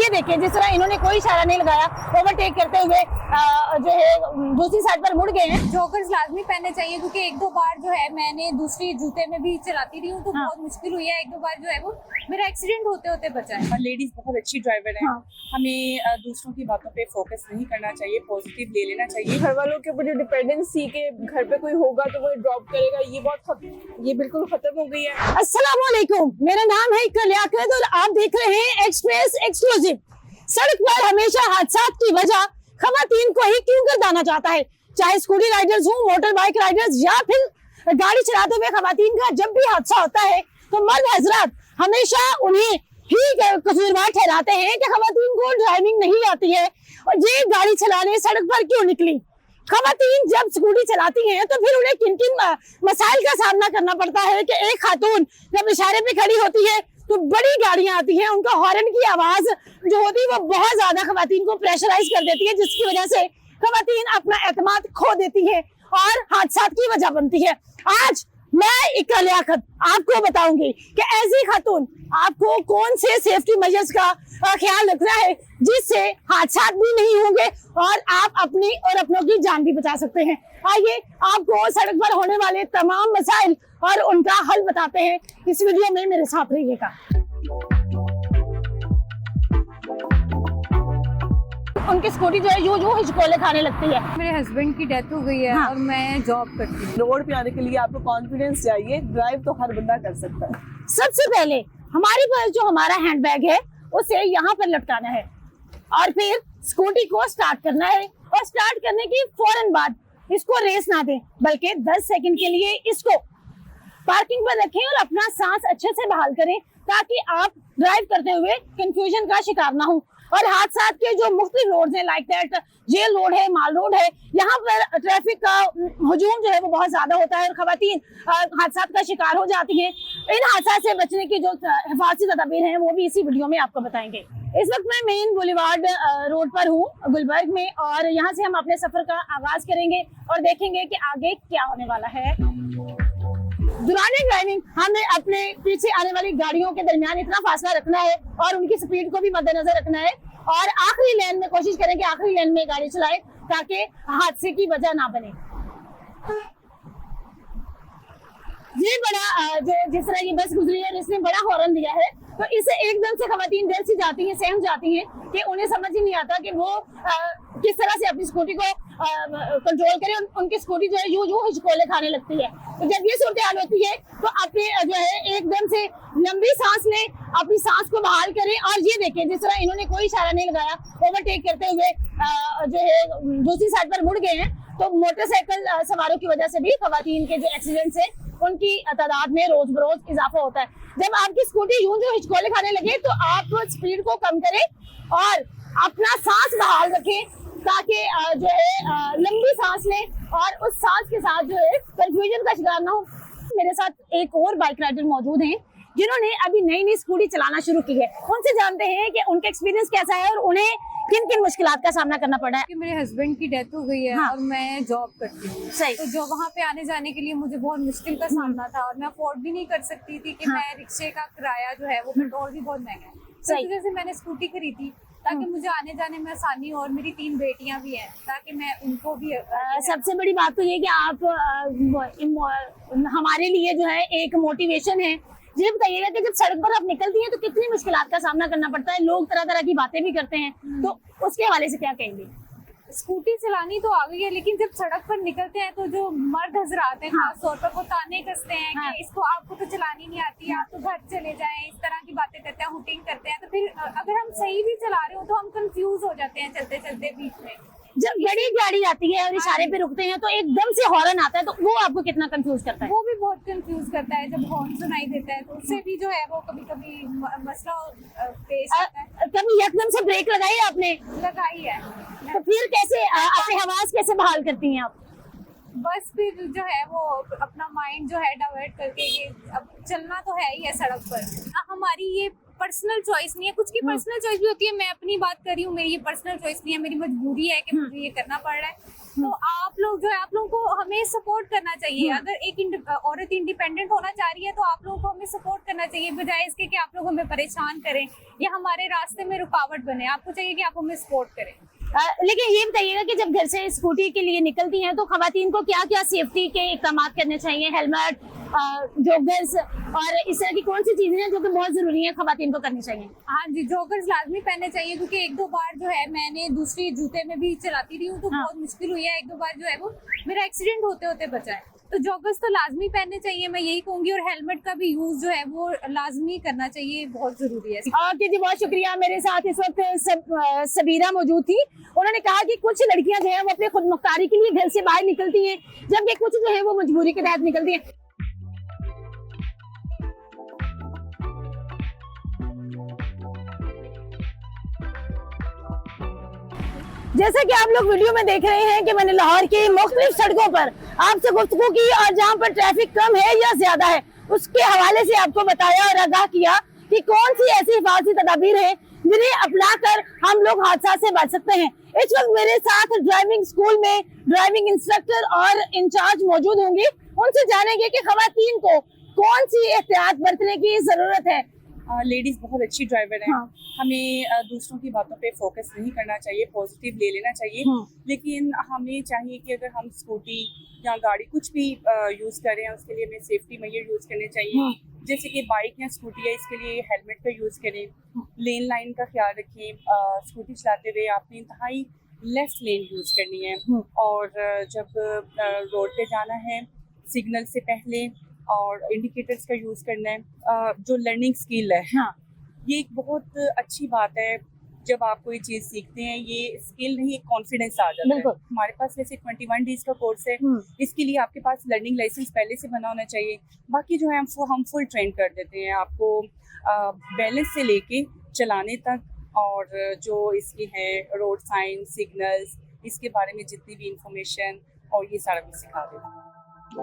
ये देखिए जिस तरह इन्होंने कोई इशारा नहीं लगाया, ओवरटेक करते हुए जो है दूसरी साइड पर मुड़ गए हैं। जॉगर्स लाजमी पहनने चाहिए क्योंकि एक दो बार जो है मैंने दूसरी जूते में भी चलाती रही हूँ तो बहुत मुश्किल हुई है। एक दो बार जो है वो मेरा एक्सीडेंट होते होते बचा है। लेडीज बहुत अच्छी ड्राइवर है। हमें दूसरों की बातों पे फोकस नहीं करना चाहिए, पॉजिटिव ले लेना चाहिए। घर वालों के ऊपर जो डिपेंडेंसी के घर पे कोई होगा तो वो ड्रॉप करेगा, ये बिल्कुल खत्म हो गई है। अस्सलाम वालेकुम, मेरा नाम है इकरा लियाकत और आप देख रहे हैं एक्सप्रेस एक्सक्लूसिव। सड़क पर हमेशा हादसात की वजह खवातीन को ही क्यों गर्दाना चाहता है, चाहे स्कूटी राइडर्स हो, मोटर बाइक राइडर्स या फिर गाड़ी चलाते हुए खवातीन का जब भी हादसा होता है तो मर्द हजरात हमेशा उन्हें ही कसूरवार ठहराते हैं कि खवातीन को ड्राइविंग नहीं आती है और ये गाड़ी चलाने सड़क पर क्यों निकली। खवातीन जब स्कूटी चलाती हैं तो फिर उन्हें किन किन मसाइल का सामना करना पड़ता है कि एक खातून जब इशारे पे खड़ी होती है तो बड़ी गाड़ियां आती हैं, उनका हॉर्न की आवाज जो होती है वो बहुत ज्यादा खवातीन को प्रेशराइज कर देती है, जिसकी वजह से खवातीन अपना एतमाद खो देती है और हादसा की वजह बनती है। आज मैं इकरा लियाकत आपको बताऊंगी कि ऐसी खातून आपको कौन से सेफ्टी मेजर्स का ख्याल रखना है जिससे हादसा भी नहीं होंगे और आप अपनी और अपनों की जान भी बचा सकते हैं। आइए आपको सड़क पर होने वाले तमाम मसाइल और उनका हल बताते हैं। इस वीडियो में मेरे साथ रहिएगा। उनकी स्कूटी जो है यूं हिचकोले खाने लगती है। मेरे हस्बैंड की डेथ हो गई है और मैं जॉब करती हूँ। रोड पे आने के लिए आपको कॉन्फिडेंस चाहिए, ड्राइव तो हर बंदा कर सकता है। सबसे पहले हमारे पास जो हमारा हैंडबैग है उसे यहाँ पर लटकाना है और फिर स्कूटी को स्टार्ट करना है और स्टार्ट करने की फौरन बाद इसको रेस ना दें बल्कि 10 सेकंड के लिए इसको पार्किंग पर रखें और अपना सांस अच्छे से बहाल करें ताकि आप ड्राइव करते हुए कंफ्यूजन का शिकार ना हो। और हादसा के जो मुख्तलिफ रोड हैं लाइक दैट जेल रोड है, माल रोड है, यहाँ पर ट्रैफिक का हुजूम जो है वो बहुत ज्यादा होता है और खवातीन हादसा का शिकार हो जाती हैं। इन हादसा से बचने की जो हिफाजती तदाबीर हैं वो भी इसी वीडियो में आपको बताएंगे। इस वक्त मैं मेन बुलेवार्ड रोड पर हूँ गुलबर्ग में और यहाँ से हम अपने सफर का आगाज करेंगे और देखेंगे कि आगे क्या होने वाला है। दुराने ड्राइविंग हमें अपने पीछे आने वाली गाड़ियों के दरमियान इतना फासला रखना है और उनकी स्पीड को भी मद्देनजर रखना है और आखिरी लेन में कोशिश करें कि आखिरी लेन में गाड़ी चलाएं ताकि हादसे की वजह ना बने। ये बड़ा जो जिस तरह ये बस गुजरी है इसने बड़ा हॉर्न दिया है तो इसे एकदम से खवातीन डर सी जाती हैं, सहम जाती हैं कि उन्हें समझ ही नहीं आता कि वो किस तरह से अपनी स्कूटी को कंट्रोल करें। उनकी स्कूटी जो है यूं हिचकोले खाने लगती है। तो जब ये सूरत हाल होती है तो अपने जो है एकदम से लंबी सांस लें, अपनी सांस को बहाल करें और ये देखें जिस तरह इन्होंने कोई इशारा नहीं लगाया, ओवरटेक करते हुए जो है दूसरी साइड पर मुड़ गए हैं। तो मोटरसाइकिल सवारों की वजह से भी खवातीन के जो एक्सीडेंट्स है उनकी तादाद में रोज बरोज इजाफा होता है। जब आपकी स्कूटी यूं जो हिचकोले खाने लगे तो आप स्पीड को कम करें और अपना सांस बहाल रखें ताकि जो है लंबी सांस लें और उस सांस के साथ जो है कंफ्यूजन का शिकार ना हो। मेरे साथ एक और बाइक राइडर मौजूद हैं जिन्होंने अभी नई नई चलाना शुरू की है। उनसे जानते हैं कि उनका एक्सपीरियंस कैसा है और उन्हें किन किन मुश्किलात का सामना करना पड़ा है। कि मेरे हस्बैंड की डेथ हो गई है और मैं जॉब करती हूँ। सही। तो जो वहाँ पे आने जाने के लिए मुझे बहुत मुश्किल का सामना था और मैं अफोर्ड भी नहीं कर सकती थी कि मैं रिक्शे का किराया जो है वो पेट्रोल भी बहुत महंगा है। सही। जैसे मैंने स्कूटी खरीदी ताकि मुझे आने जाने में आसानी हो और मेरी 3 बेटियां भी हैं ताकि मैं उनको भी सबसे बड़ी बात तो ये कि आप हमारे लिए जो है एक मोटिवेशन है। ये बताइएगा कि जब सड़क पर आप निकलती हैं तो कितनी मुश्किलात का सामना करना पड़ता है, लोग तरह तरह की बातें भी करते हैं, तो उसके हवाले से क्या कहेंगे? स्कूटी चलानी तो आ गई है लेकिन जब सड़क पर निकलते हैं तो जो मर्द हजरात हैं खास तौर पर वो ताने कसते हैं कि इसको आपको तो चलानी नहीं आती, आप तो घर चले जाएं, इस तरह की बातें करते हैं, हुटिंग करते हैं। तो फिर अगर हम सही भी चला रहे हो तो हम कंफ्यूज हो जाते हैं चलते चलते बीच में। जब बड़ी गाड़ी आती है और इशारे पे रुकते हैं तो एकदम से हॉर्न आता है तो वो आपको कितना कंफ्यूज करता है? वो भी बहुत कंफ्यूज करता है। जब हॉर्न सुनाई देता है तो उससे भी जो है वो कभी कभी मसला फेस होता है। कभी एकदम से ब्रेक लगाई आपने? लगाई है। तो फिर कैसे अपने हवास कैसे बहाल करती हैं आप? बस फिर जो है वो अपना माइंड जो है डाइवर्ट करके ये अब चलना तो है ही है सड़क पर। हमारी ये पर्सनल चॉइस नहीं है, कुछ की पर्सनल चॉइस भी होती है। मैं अपनी बात कर रही हूँ, मेरी ये पर्सनल चॉइस नहीं है, मेरी मजबूरी है कि मुझे ये करना पड़ रहा है। तो आप लोग जो है, आप लोगों को हमें सपोर्ट करना चाहिए। अगर एक औरत इंडिपेंडेंट होना चाह रही है तो आप लोगों को हमें सपोर्ट करना चाहिए, बजाय इसके कि आप लोग हमें परेशान करें या हमारे रास्ते में रुकावट बने। आपको चाहिए कि आप हमें सपोर्ट करें। लेकिन ये बताइएगा कि जब घर से स्कूटी के लिए निकलती हैं तो खवातीन को क्या क्या सेफ्टी के इकदाम करने चाहिए? हेलमेट, जॉगर्स और इस तरह की कौन सी चीजें हैं जो कि बहुत जरूरी है खवातीन को करनी चाहिए? हाँ जी, जॉगर्स लाजमी पहनने चाहिए, क्योंकि एक दो बार जो है मैंने दूसरी जूते में भी चलाती रही हूँ तो बहुत मुश्किल हुई है। एक दो बार जो है वो मेरा एक्सीडेंट होते होते बचा है। तो जॉगर्स तो लाजमी पहनने चाहिए, मैं यही कहूंगी। और हेलमेट का भी यूज जो है वो लाजमी करना चाहिए, बहुत जरूरी है। ओके जी, बहुत शुक्रिया। मेरे साथ इस वक्त सबीरा मौजूद थी। उन्होंने कहा कि कुछ लड़कियां जो है वो अपने खुद मुख्तारी के लिए घर से बाहर निकलती हैं, जबकि कुछ जो है वो मजबूरी के तहत निकलती हैं। जैसा कि आप लोग वीडियो में देख रहे हैं कि मैंने लाहौर की मुख्तलिफ सड़कों पर आपसे गुफ्तगू की और जहां पर ट्रैफिक कम है या ज्यादा है उसके हवाले से आपको बताया और आगाह किया कि कौन सी ऐसी हिफाजती तदाबीर है जिन्हें अपनाकर हम लोग हादसा से बच सकते हैं। इस वक्त मेरे साथ ड्राइविंग स्कूल में ड्राइविंग इंस्ट्रक्टर और इंचार्ज मौजूद होंगी। उनसे जानेंगे कि खवातीन को कौन सी एहतियात बरतने की जरूरत है। लेडीज बहुत अच्छी ड्राइवर हैं। हाँ। हमें दूसरों की बातों पे फोकस नहीं करना चाहिए, पॉजिटिव ले लेना चाहिए। लेकिन हमें चाहिए कि अगर हम स्कूटी या गाड़ी कुछ भी यूज करें उसके लिए हमें सेफ्टी मेजर यूज करने चाहिए। जैसे कि बाइक या स्कूटी है, इसके लिए हेलमेट का यूज करें, लेन लाइन का ख्याल रखें। स्कूटी चलाते हुए आपने इंतहाई लेफ्ट लेन यूज करनी है, और जब रोड पे जाना है सिग्नल से पहले और इंडिकेटर्स का यूज करना है। जो लर्निंग स्किल है, ये एक बहुत अच्छी बात है। जब आप कोई चीज सीखते हैं, ये स्किल नहीं, एक कॉन्फिडेंस आ जाता है। हमारे पास वैसे 21 डेज का कोर्स है, इसके लिए आपके पास लर्निंग लाइसेंस पहले से बना होना चाहिए। बाकी जो है हम फुल ट्रेन कर देते हैं आपको, बैलेंस से लेके चलाने तक, और जो इसकी है रोड साइन, सिग्नल्स, इसके बारे में जितनी भी इंफॉर्मेशन और ये सारा कुछ सिखा देते हैं।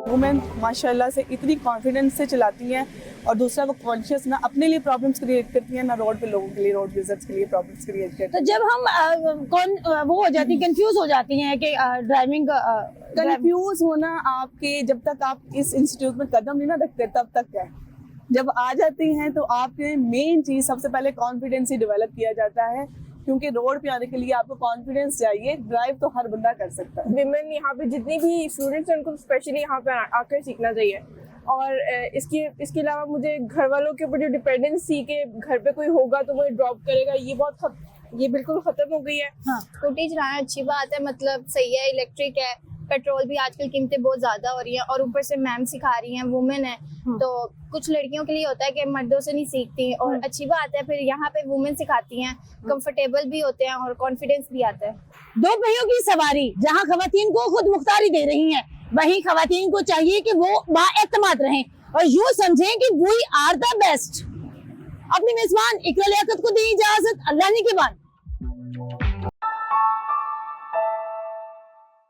वुमेन माशाल्लाह से इतनी कॉन्फिडेंस से चलाती हैं, और दूसरा वो कॉन्शियस ना अपने लिए प्रॉब्लम्स क्रिएट करती हैं, ना रोड पे लोगों के लिए, रोड यूजर्स के लिए प्रॉब्लम्स क्रिएट करती हैं। तो जब हम वो हो जाती, कंफ्यूज हो जाती हैं कि ड्राइविंग कंफ्यूज होना आपके, जब तक आप इस इंस्टीट्यूट में कदम नहीं ना रखते तब तक है। जब आ जाती हैं तो आपके मेन चीज सबसे पहले कॉन्फिडेंस ही डेवलप किया जाता है, क्योंकि रोड पे आने के लिए आपको कॉन्फिडेंस चाहिए। ड्राइव तो हर बंदा कर सकता है। विमेन यहाँ पे जितनी भी स्टूडेंट्स हैं उनको स्पेशली यहाँ पे आकर सीखना चाहिए। और इसके अलावा मुझे घर वालों के ऊपर जो डिपेंडेंसी के घर पे कोई होगा तो वो ड्रॉप करेगा, ये बिल्कुल खत्म हो गई है। स्कूटी चलाना अच्छी बात है, मतलब सही है, इलेक्ट्रिक है। पेट्रोल भी आजकल कीमतें बहुत ज्यादा हो रही हैं, और ऊपर से मैम सिखा रही हैं, वुमेन है, तो कुछ लड़कियों के लिए होता है कि मर्दों से नहीं सीखती, और अच्छी बात है। फिर यहाँ पे वुमेन सिखाती हैं, कंफर्टेबल भी होते हैं और कॉन्फिडेंस भी आता है। दो पहियों की सवारी जहां खवातीन को खुद मुख्तारी दे रही हैं, वहीं खवातीन को चाहिए कि वो बाएतमाद रहें और यूं समझें कि वी आर द बेस्ट। अपनी मेजबान इकरा लियाकत को दी इजाजत, अल्लाह ने के बाद।